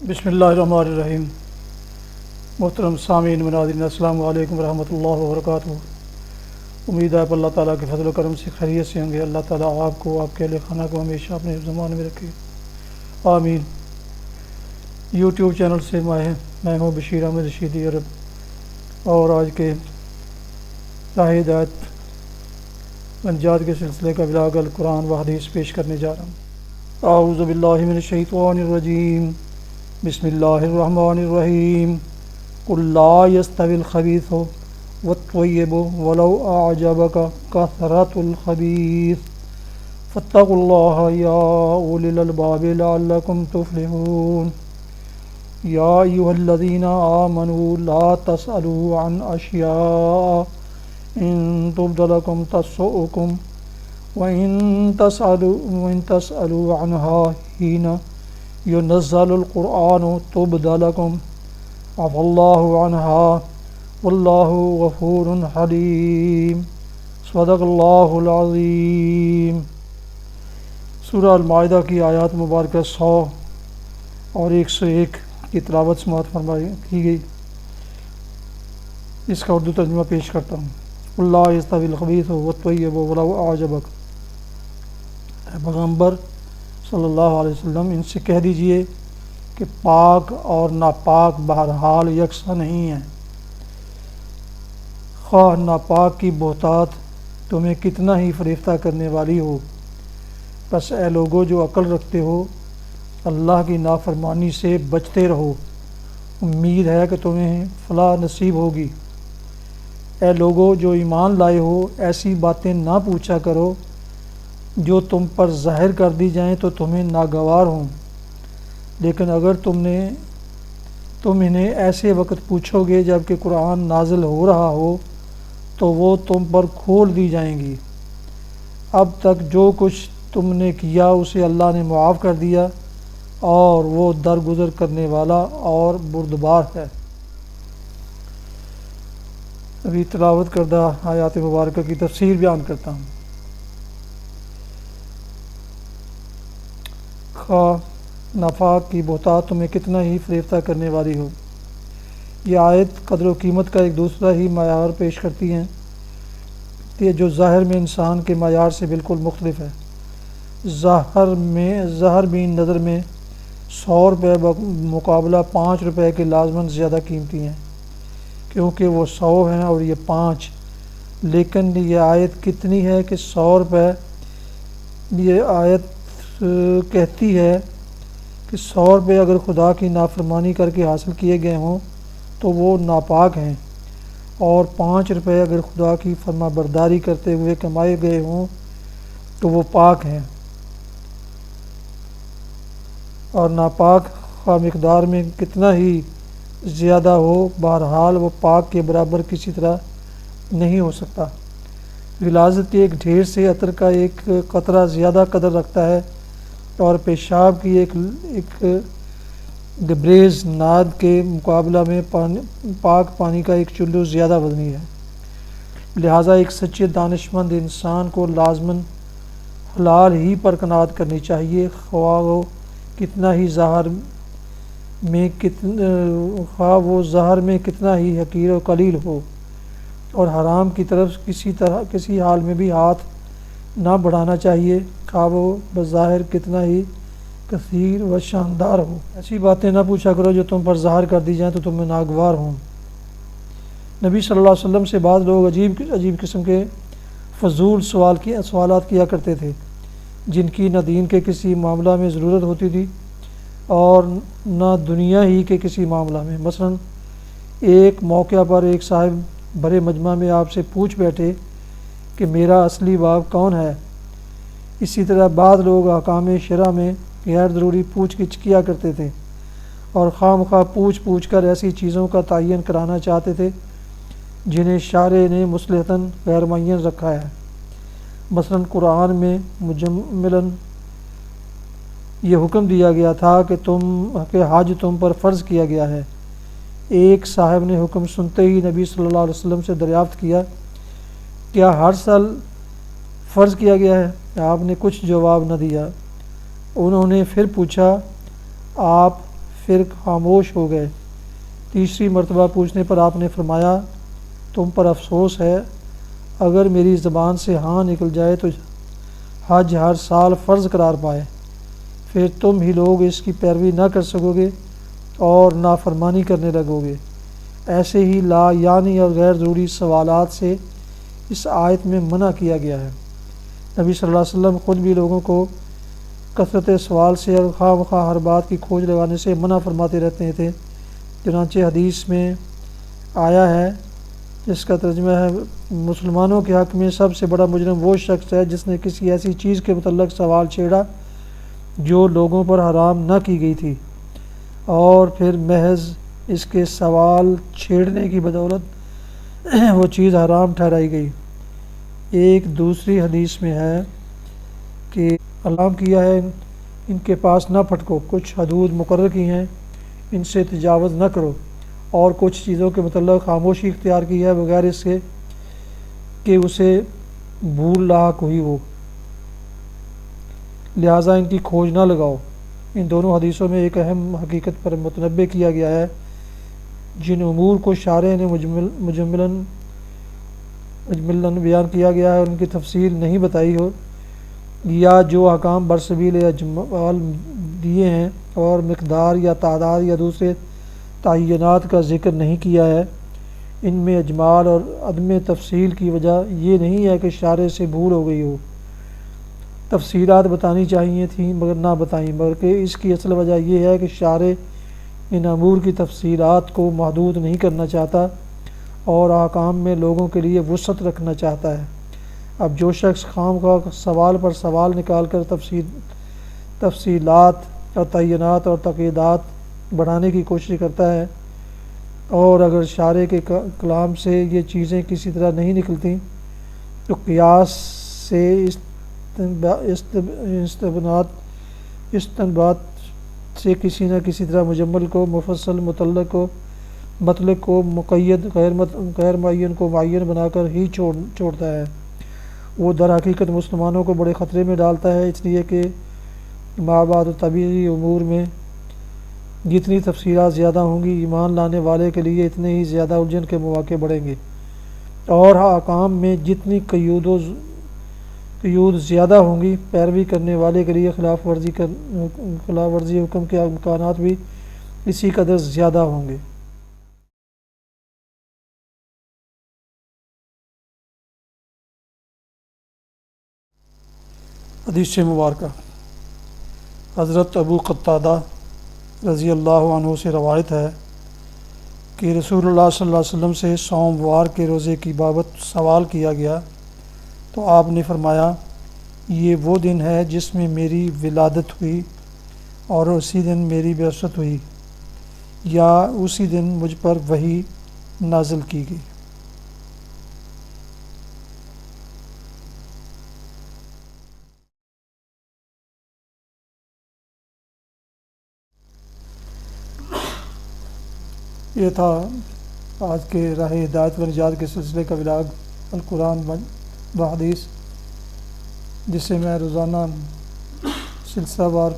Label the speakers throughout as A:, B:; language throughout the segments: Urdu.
A: بسم اللہ الرحمن الرحیم۔ محترم سامعین مناظرین، السلام علیکم ورحمۃ اللہ وبرکاتہ۔ امید ہے اللہ تعالیٰ کے فضل و کرم سے خیریت سے ہوں گے۔ اللہ تعالیٰ آپ کو، آپ کے اہل خانہ کو ہمیشہ اپنے زمان میں رکھے، آمین۔ یوٹیوب چینل سے میں ہوں بشیر احمد رشیدی عرب، اور آج کے راہ ہدایت منجات کے سلسلے کا بلاغ القرآن و حدیث پیش کرنے جا رہا ہوں۔ اعوذ باللہ من الشیطان الرجیم، بسم اللہ الرحمن الرحیم۔ قل لا يستوي الخبيث والطيب ولو أعجبك كثرة الخبيث فاتقوا الله يا أولي الألباب لعلكم تفلحون۔ يا أيها الذين آمنوا لا تسألوا عن أشياء إن تبد لكم تسؤكم وإن تسألوا عنها حين ينزل القرآن تبد لكم عفى الله عنها والله غفور حليم۔ صدق اللہ العظیم۔ سورہ المائدہ کی آیات مبارکہ 100 اور 101 کی تلاوت سماعت فرمائی کی گئی۔ اس کا اردو ترجمہ پیش کرتا ہوں۔ قل لا يستوي الخبيث والطيب ولو أعجبك۔ اے پیغمبر صلی اللہ علیہ وسلم، ان سے کہہ دیجئے کہ پاک اور ناپاک بہرحال یکساں نہیں ہیں، خواہ ناپاک کی بہتات تمہیں کتنا ہی فریفتہ کرنے والی ہو۔ بس اے لوگو جو عقل رکھتے ہو، اللہ کی نافرمانی سے بچتے رہو، امید ہے کہ تمہیں فلاح نصیب ہوگی۔ اے لوگو جو ایمان لائے ہو، ایسی باتیں نہ پوچھا کرو جو تم پر ظاہر کر دی جائیں تو تمہیں ناگوار ہوں، لیکن اگر تم انہیں ایسے وقت پوچھو گے جب کہ قرآن نازل ہو رہا ہو تو وہ تم پر کھول دی جائیں گی۔ اب تک جو کچھ تم نے کیا اسے اللہ نے معاف کر دیا، اور وہ درگزر کرنے والا اور بردبار ہے۔ ابھی تلاوت کردہ آیات مبارکہ کی تفسیر بیان کرتا ہوں۔ خواہ ناپاک کی بہتات تمہیں کتنا ہی فریفتہ کرنے والی ہو۔ یہ آیت قدر و قیمت کا ایک دوسرا ہی معیار پیش کرتی ہیں، یہ جو ظاہر میں انسان کے معیار سے بالکل مختلف ہے۔ ظاہر بھی نظر میں 100 روپے مقابلہ 5 روپے کے لازماً زیادہ قیمتی ہیں، کیونکہ وہ 100 ہیں اور یہ 5۔ لیکن یہ آیت کتنی ہے کہ 100 روپے، یہ آیت کہتی ہے کہ 100 روپے اگر خدا کی نافرمانی کر کے حاصل کیے گئے ہوں تو وہ ناپاک ہیں، اور 5 روپے اگر خدا کی فرما برداری کرتے ہوئے کمائے گئے ہوں تو وہ پاک ہیں۔ اور ناپاک خواہ مقدار میں کتنا ہی زیادہ ہو، بہرحال وہ پاک کے برابر کسی طرح نہیں ہو سکتا۔ غلاظت کے ایک ڈھیر سے عطر کا ایک قطرہ زیادہ قدر رکھتا ہے، اور پیشاب کی ایک گبریز ناد کے مقابلہ میں پاک پانی کا ایک چلو زیادہ وزنی ہے۔ لہٰذا ایک سچے دانشمند انسان کو لازماً حلال ہی پر قناعت کرنی چاہیے، خواہ وہ ظاہر میں کتنا ہی حقیر و قلیل ہو، اور حرام کی طرف کسی حال میں بھی ہاتھ نہ بڑھانا چاہیے، خواہ وہ بظاہر کتنا ہی کثیر و شاندار ہو۔ ایسی باتیں نہ پوچھا کرو جو تم پر ظاہر کر دی جائیں تو تمہیں ناگوار ہوں۔ نبی صلی اللہ علیہ وسلم سے بعض لوگ عجیب قسم کے فضول سوالات کیا کرتے تھے، جن کی نہ دین کے کسی معاملہ میں ضرورت ہوتی تھی اور نہ دنیا ہی کے کسی معاملہ میں۔ مثلا ایک موقع پر ایک صاحب بڑے مجمع میں آپ سے پوچھ بیٹھے کہ میرا اصلی باپ کون ہے۔ اسی طرح بعض لوگ احکام شرع میں غیر ضروری پوچھ گچھ کیا کرتے تھے، اور خواہ مخواہ پوچھ کر ایسی چیزوں کا تعین کرانا چاہتے تھے جنہیں شارع نے مصلحتاً غیر معین رکھا ہے۔ مثلا قرآن میں مجملاً یہ حکم دیا گیا تھا کہ حج تم پر فرض کیا گیا ہے۔ ایک صاحب نے حکم سنتے ہی نبی صلی اللہ علیہ وسلم سے دریافت کیا، کیا ہر سال فرض کیا گیا ہے؟ آپ نے کچھ جواب نہ دیا۔ انہوں نے پھر پوچھا، آپ پھر خاموش ہو گئے۔ تیسری مرتبہ پوچھنے پر آپ نے فرمایا تم پر افسوس ہے، اگر میری زبان سے ہاں نکل جائے تو حج ہر سال فرض قرار پائے، پھر تم ہی لوگ اس کی پیروی نہ کر سکو گے اور نافرمانی کرنے لگو گے۔ ایسے ہی لا یعنی اور غیر ضروری سوالات سے اس آیت میں منع کیا گیا ہے۔ نبی صلی اللہ علیہ وسلم خود بھی لوگوں کو کثرت سوال سے اور خواہ مخواہ ہر بات کی کھوج لگانے سے منع فرماتے رہتے تھے۔ چنانچہ حدیث میں آیا ہے جس کا ترجمہ ہے مسلمانوں کے حق میں سب سے بڑا مجرم وہ شخص ہے جس نے کسی ایسی چیز کے متعلق سوال چھیڑا جو لوگوں پر حرام نہ کی گئی تھی اور پھر محض اس کے سوال چھیڑنے کی بدولت وہ چیز حرام ٹھہرائی گئی۔ ایک دوسری حدیث میں ہے کہ حرام کیا ہے ان کے پاس نہ پھٹکو، کچھ حدود مقرر کی ہیں ان سے تجاوز نہ کرو، اور کچھ چیزوں کے متعلق خاموشی اختیار کی ہے بغیر اس کے کہ اسے بھول لاحق ہوئی ہو، لہٰذا ان کی کھوج نہ لگاؤ۔ ان دونوں حدیثوں میں ایک اہم حقیقت پر متنبہ کیا گیا ہے، جن امور کو شارع نے مجملاً بیان کیا گیا ہے ان کی تفصیل نہیں بتائی ہو، یا جو احکام برسبیل اجمال دیے ہیں اور مقدار یا تعداد یا دوسرے تعینات کا ذکر نہیں کیا ہے۔ ان میں اجمال اور عدم تفصیل کی وجہ یہ نہیں ہے کہ شارع سے بھول ہو گئی ہو، تفصیلات بتانی چاہیے تھیں مگر نہ بتائیں، بلکہ اس کی اصل وجہ یہ ہے کہ شارع ان امور کی تفصیلات کو محدود نہیں کرنا چاہتا اور احکام میں لوگوں کے لیے وسعت رکھنا چاہتا ہے۔ اب جو شخص خام خواہ سوال پر سوال نکال کر تفصیلات اور تعینات اور تقییدات بڑھانے کی کوشش کرتا ہے، اور اگر شارع کے کلام سے یہ چیزیں کسی طرح نہیں نکلتی تو قیاس سے استنباط سے کسی نہ کسی طرح مجمل کو مفصل، مطلق کو مقید، غیر معین کو معین بنا کر ہی چھوڑتا ہے، وہ در حقیقت مسلمانوں کو بڑے خطرے میں ڈالتا ہے، اس لیے کہ مابعد طبیعی امور میں جتنی تفصیلات زیادہ ہوں گی ایمان لانے والے کے لیے اتنے ہی زیادہ الجھن کے مواقع بڑھیں گے، اور احکام میں جتنی قیود زیادہ ہوں گی پیروی کرنے والے کے لیے خلاف ورزی حکم کے امکانات بھی اسی قدر زیادہ ہوں گے۔ حدیث مبارکہ حضرت ابو قتادہ رضی اللہ عنہ سے روایت ہے کہ رسول اللہ صلی اللہ علیہ وسلم سے سوموار کے روزے کی بابت سوال کیا گیا تو آپ نے فرمایا یہ وہ دن ہے جس میں میری ولادت ہوئی اور اسی دن میری بعثت ہوئی، یا اسی دن مجھ پر وحی نازل کی گئی۔ یہ تھا آج کے راہ ہدایت و نجات کے سلسلے کا ولاگ القرآن و حدیث، جسے میں روزانہ سلسلہ وار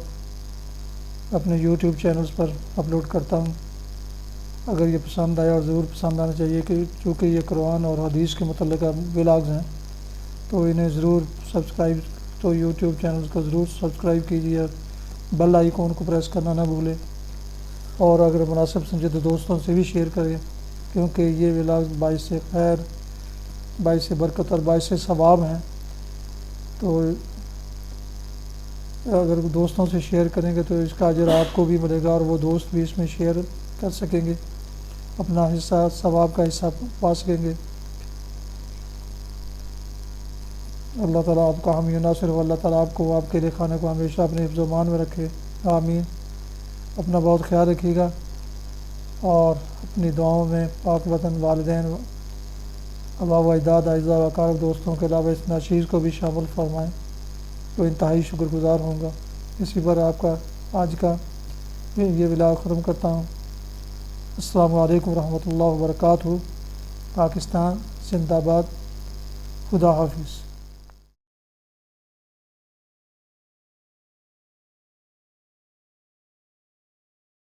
A: اپنے یوٹیوب چینلز پر اپلوڈ کرتا ہوں۔ اگر یہ پسند آیا، اور ضرور پسند آنا چاہیے کہ چونکہ یہ قرآن اور حدیث کے متعلقہ ولاگز ہیں تو انہیں ضرور یوٹیوب چینلز کو ضرور سبسکرائب کیجیے، بیل آئیکن کو پریس کرنا نہ بھولیں، اور اگر مناسب سمجھے تو دوستوں سے بھی شیئر کریں، کیونکہ یہ ولاگز باعث خیر، باعث برکت اور باعث ثواب ہیں۔ تو اگر دوستوں سے شیئر کریں گے تو اس کا اجر آپ کو بھی ملے گا، اور وہ دوست بھی اس میں شیئر کر سکیں گے، اپنا حصہ، ثواب کا حصہ پا سکیں گے۔ اللہ تعالیٰ آپ کا حامی و ناصر ہو، اللہ تعالیٰ آپ کو، آپ کے لیے خانہ کو ہمیشہ اپنے حفظ و امان میں رکھے، آمین۔ اپنا بہت خیال رکھیے گا، اور اپنی دعاؤں میں پاک وطن، والدین، آباء و اجداد، اعزاء و اقارب، دوستوں کے علاوہ اس ناچیز کو بھی شامل فرمائیں تو انتہائی شکر گزار ہوں گا۔ اسی پر آپ کا آج کا یہ ولاگ ختم کرتا ہوں۔ السلام علیکم ورحمۃ اللہ وبرکاتہ۔ پاکستان زندہ باد، خدا حافظ۔